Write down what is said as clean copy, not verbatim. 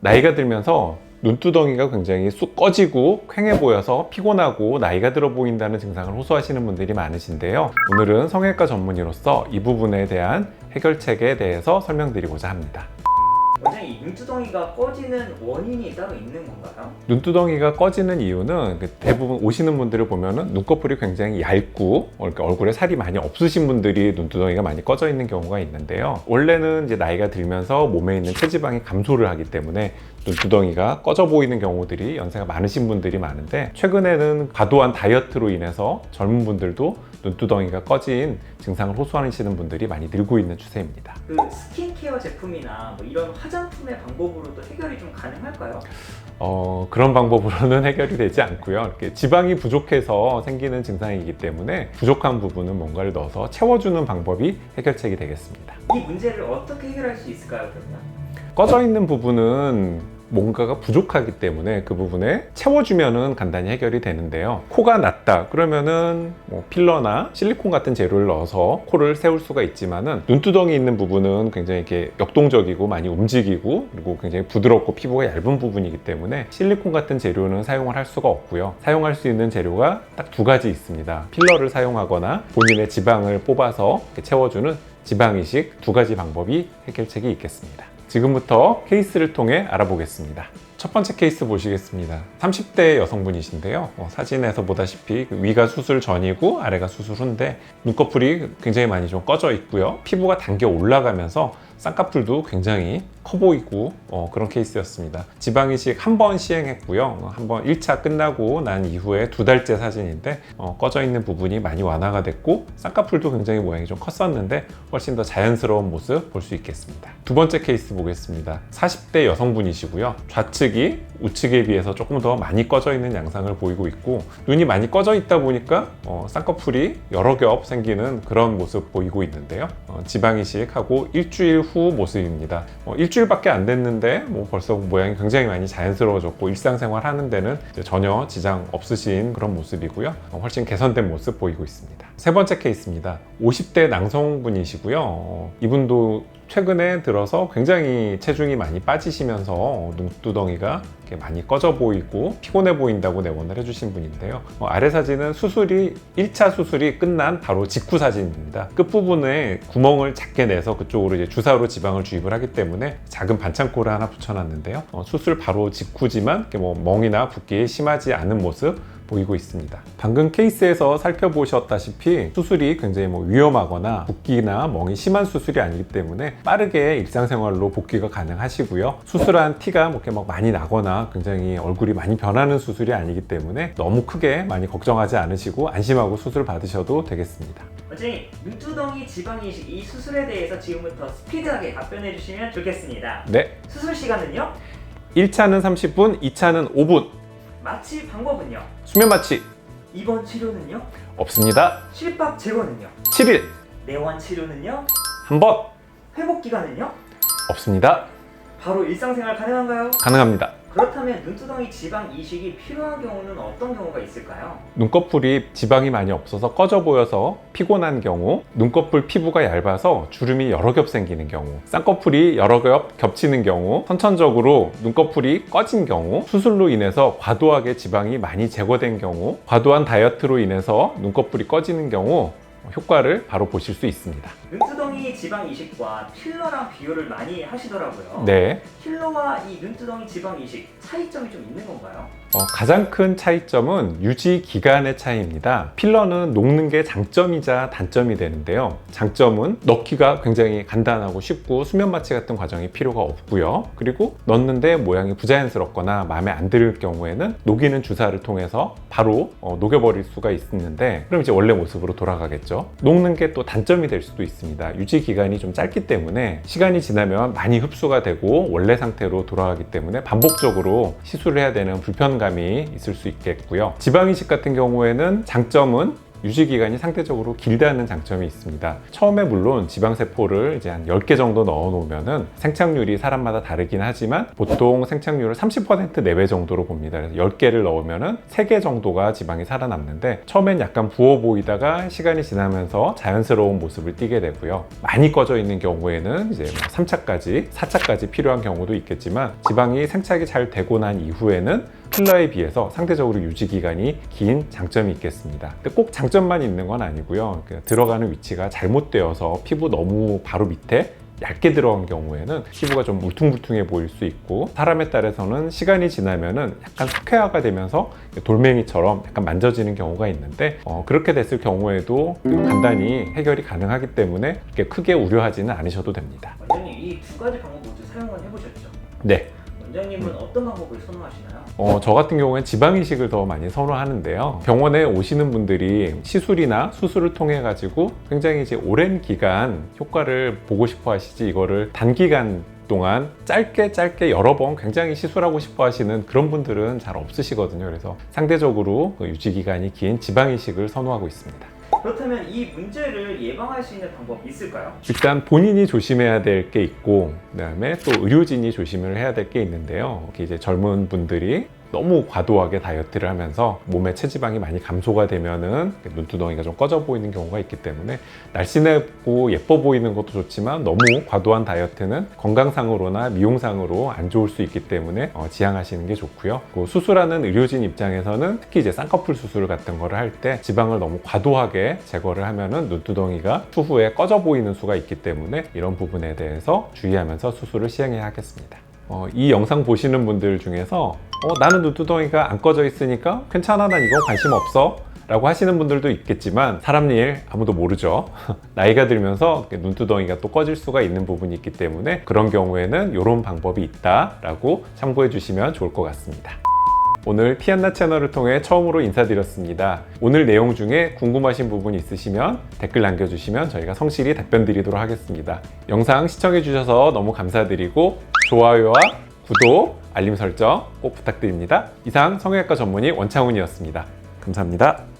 나이가 들면서 눈두덩이가 굉장히 쑥 꺼지고 퀭해 보여서 피곤하고 나이가 들어 보인다는 증상을 호소하시는 분들이 많으신데요. 오늘은 성형외과 전문의로서 이 부분에 대한 해결책에 대해서 설명드리고자 합니다. 원장님, 이 눈두덩이가 꺼지는 원인이 따로 있는 건가요? 눈두덩이가 꺼지는 이유는 대부분 오시는 분들을 보면은 눈꺼풀이 굉장히 얇고 얼굴에 살이 많이 없으신 분들이 눈두덩이가 많이 꺼져 있는 경우가 있는데요. 원래는 이제 나이가 들면서 몸에 있는 체지방이 감소를 하기 때문에 눈두덩이가 꺼져 보이는 경우들이 연세가 많으신 분들이 많은데, 최근에는 과도한 다이어트로 인해서 젊은 분들도 눈두덩이가 꺼진 증상을 호소하시는 분들이 많이 늘고 있는 추세입니다. 그 스킨케어 제품이나 뭐 이런 화장품의 방법으로도 해결이 좀 가능할까요? 그런 방법으로는 해결이 되지 않고요. 이렇게 지방이 부족해서 생기는 증상이기 때문에 부족한 부분은 뭔가를 넣어서 채워주는 방법이 해결책이 되겠습니다. 이 문제를 어떻게 해결할 수 있을까요, 그러면? 꺼져 있는 부분은 뭔가가 부족하기 때문에 그 부분에 채워주면은 간단히 해결이 되는데요. 코가 낮다 그러면은 뭐 필러나 실리콘 같은 재료를 넣어서 코를 세울 수가 있지만은, 눈두덩이 있는 부분은 굉장히 이렇게 역동적이고 많이 움직이고 그리고 굉장히 부드럽고 피부가 얇은 부분이기 때문에 실리콘 같은 재료는 사용을 할 수가 없고요. 사용할 수 있는 재료가 딱 두 가지 있습니다. 필러를 사용하거나 본인의 지방을 뽑아서 채워주는 지방 이식, 두 가지 방법이 해결책이 있겠습니다. 지금부터 케이스를 통해 알아보겠습니다. 첫 번째 케이스 보시겠습니다. 30대 여성분이신데요. 사진에서 보다시피 위가 수술 전이고 아래가 수술 후인데 눈꺼풀이 굉장히 많이 좀 꺼져 있고요. 피부가 당겨 올라가면서 쌍꺼풀도 굉장히 커 보이고 그런 케이스였습니다. 지방이식 한 번 시행했고요. 한번 1차 끝나고 난 이후에 2달째 사진인데 꺼져 있는 부분이 많이 완화가 됐고 쌍꺼풀도 굉장히 모양이 좀 컸었는데 훨씬 더 자연스러운 모습 볼 수 있겠습니다. 두 번째 케이스 보겠습니다. 40대 여성분이시고요. 좌측이 우측에 비해서 조금 더 많이 꺼져 있는 양상을 보이고 있고, 눈이 많이 꺼져 있다 보니까 쌍꺼풀이 여러 겹 생기는 그런 모습 보이고 있는데요. 지방이식하고 일주일 후 모습입니다. 일주일밖에 안 됐는데 벌써 모양이 굉장히 많이 자연스러워졌고 일상생활 하는 데는 전혀 지장 없으신 그런 모습이고요. 훨씬 개선된 모습 보이고 있습니다. 세 번째 케이스입니다. 50대 남성분이시고요. 이분도 최근에 들어서 굉장히 체중이 많이 빠지시면서 눈두덩이가 많이 꺼져 보이고 피곤해 보인다고 내원을 해주신 분인데요. 아래 사진은 1차 수술이 끝난 바로 직후 사진입니다. 끝부분에 구멍을 작게 내서 그쪽으로 이제 주사로 지방을 주입을 하기 때문에 작은 반창고를 하나 붙여놨는데요. 수술 바로 직후지만 멍이나 붓기 심하지 않은 모습 보이고 있습니다. 방금 케이스에서 살펴보셨다시피 수술이 굉장히 위험하거나 붓기나 멍이 심한 수술이 아니기 때문에 빠르게 일상생활로 복귀가 가능하시고요. 수술한 티가 이렇게 많이 나거나 굉장히 얼굴이 많이 변하는 수술이 아니기 때문에 너무 크게 많이 걱정하지 않으시고 안심하고 수술 받으셔도 되겠습니다. 원장님, 눈두덩이 지방이식 이 수술에 대해서 지금부터 스피드하게 답변해 주시면 좋겠습니다. 네. 수술 시간은요? 1차는 30분, 2차는 5분. 마취 방법은요? 수면 마취 입원 치료는요? 없습니다. 실밥 제거는요? 7일 내원 치료는요? 한 번 회복 기간은요? 없습니다. 바로 일상생활 가능한가요? 가능합니다. 그렇다면 눈두덩이 지방 이식이 필요한 경우는 어떤 경우가 있을까요? 눈꺼풀이 지방이 많이 없어서 꺼져 보여서 피곤한 경우, 눈꺼풀 피부가 얇아서 주름이 여러 겹 생기는 경우, 쌍꺼풀이 여러 겹 겹치는 경우, 선천적으로 눈꺼풀이 꺼진 경우, 수술로 인해서 과도하게 지방이 많이 제거된 경우, 과도한 다이어트로 인해서 눈꺼풀이 꺼지는 경우 효과를 바로 보실 수 있습니다. 눈두덩이 지방 이식과 필러랑 비교를 많이 하시더라고요. 네. 필러와 이 눈두덩이 지방 이식 차이점이 좀 있는 건가요? 가장 큰 차이점은 유지 기간의 차이입니다. 필러는 녹는 게 장점이자 단점이 되는데요. 장점은 넣기가 굉장히 간단하고 쉽고 수면 마취 같은 과정이 필요가 없고요. 그리고 넣는데 모양이 부자연스럽거나 마음에 안 들 경우에는 녹이는 주사를 통해서 바로 녹여버릴 수가 있는데, 그럼 이제 원래 모습으로 돌아가겠죠. 녹는 게 또 단점이 될 수도 있습니다. 유지 기간이 좀 짧기 때문에 시간이 지나면 많이 흡수가 되고 원래 상태로 돌아가기 때문에 반복적으로 시술을 해야 되는 불편감이 있을 수 있겠고요. 지방 이식 같은 경우에는 장점은 유지 기간이 상대적으로 길다는 장점이 있습니다. 처음에 물론 지방세포를 이제 한 10개 정도 넣어 놓으면은 생착률이 사람마다 다르긴 하지만 보통 생착률을 30% 내외 정도로 봅니다. 그래서 10개를 넣으면은 3개 정도가 지방이 살아남는데 처음엔 약간 부어 보이다가 시간이 지나면서 자연스러운 모습을 띠게 되고요. 많이 꺼져 있는 경우에는 이제 3차까지, 4차까지 필요한 경우도 있겠지만 지방이 생착이 잘 되고 난 이후에는 필러에 비해서 상대적으로 유지 기간이 긴 장점이 있겠습니다. 근데 꼭 장점만 있는 건 아니고요. 들어가는 위치가 잘못되어서 피부 너무 바로 밑에 얇게 들어간 경우에는 피부가 좀 울퉁불퉁해 보일 수 있고 사람에 따라서는 시간이 지나면은 약간 석회화가 되면서 돌멩이처럼 약간 만져지는 경우가 있는데 그렇게 됐을 경우에도 간단히 해결이 가능하기 때문에 그렇게 크게 우려하지는 않으셔도 됩니다. 원장님 이 두 가지 방법 모두 사용은 해보셨죠? 네. 원장님은 어떤 방법을 선호하시나요? 저 같은 경우엔 지방이식을 더 많이 선호하는데요. 병원에 오시는 분들이 시술이나 수술을 통해 가지고 굉장히 이제 오랜 기간 효과를 보고 싶어 하시지 이거를 단기간 동안 짧게 여러 번 굉장히 시술하고 싶어 하시는 그런 분들은 잘 없으시거든요. 그래서 상대적으로 유지 기간이 긴 지방이식을 선호하고 있습니다. 그렇다면 이 문제를 예방할 수 있는 방법이 있을까요? 일단 본인이 조심해야 될 게 있고 그다음에 또 의료진이 조심을 해야 될 게 있는데요. 이제 젊은 분들이 너무 과도하게 다이어트를 하면서 몸의 체지방이 많이 감소가 되면은 눈두덩이가 좀 꺼져 보이는 경우가 있기 때문에 날씬하고 예뻐 보이는 것도 좋지만 너무 과도한 다이어트는 건강상으로나 미용상으로 안 좋을 수 있기 때문에 지양하시는 게 좋고요. 수술하는 의료진 입장에서는 특히 이제 쌍꺼풀 수술 같은 거를 할 때 지방을 너무 과도하게 제거를 하면은 눈두덩이가 추후에 꺼져 보이는 수가 있기 때문에 이런 부분에 대해서 주의하면서 수술을 시행해야 하겠습니다. 이 영상 보시는 분들 중에서 나는 눈두덩이가 안 꺼져 있으니까 괜찮아, 난 이거 관심 없어 라고 하시는 분들도 있겠지만 사람 일 아무도 모르죠. 나이가 들면서 눈두덩이가 또 꺼질 수가 있는 부분이 있기 때문에 그런 경우에는 이런 방법이 있다 라고 참고해 주시면 좋을 것 같습니다. 오늘 티안나 채널을 통해 처음으로 인사드렸습니다. 오늘 내용 중에 궁금하신 부분 있으시면 댓글 남겨주시면 저희가 성실히 답변 드리도록 하겠습니다. 영상 시청해 주셔서 너무 감사드리고 좋아요와 구독, 알림 설정 꼭 부탁드립니다. 이상 성형외과 전문의 원창훈이었습니다. 감사합니다.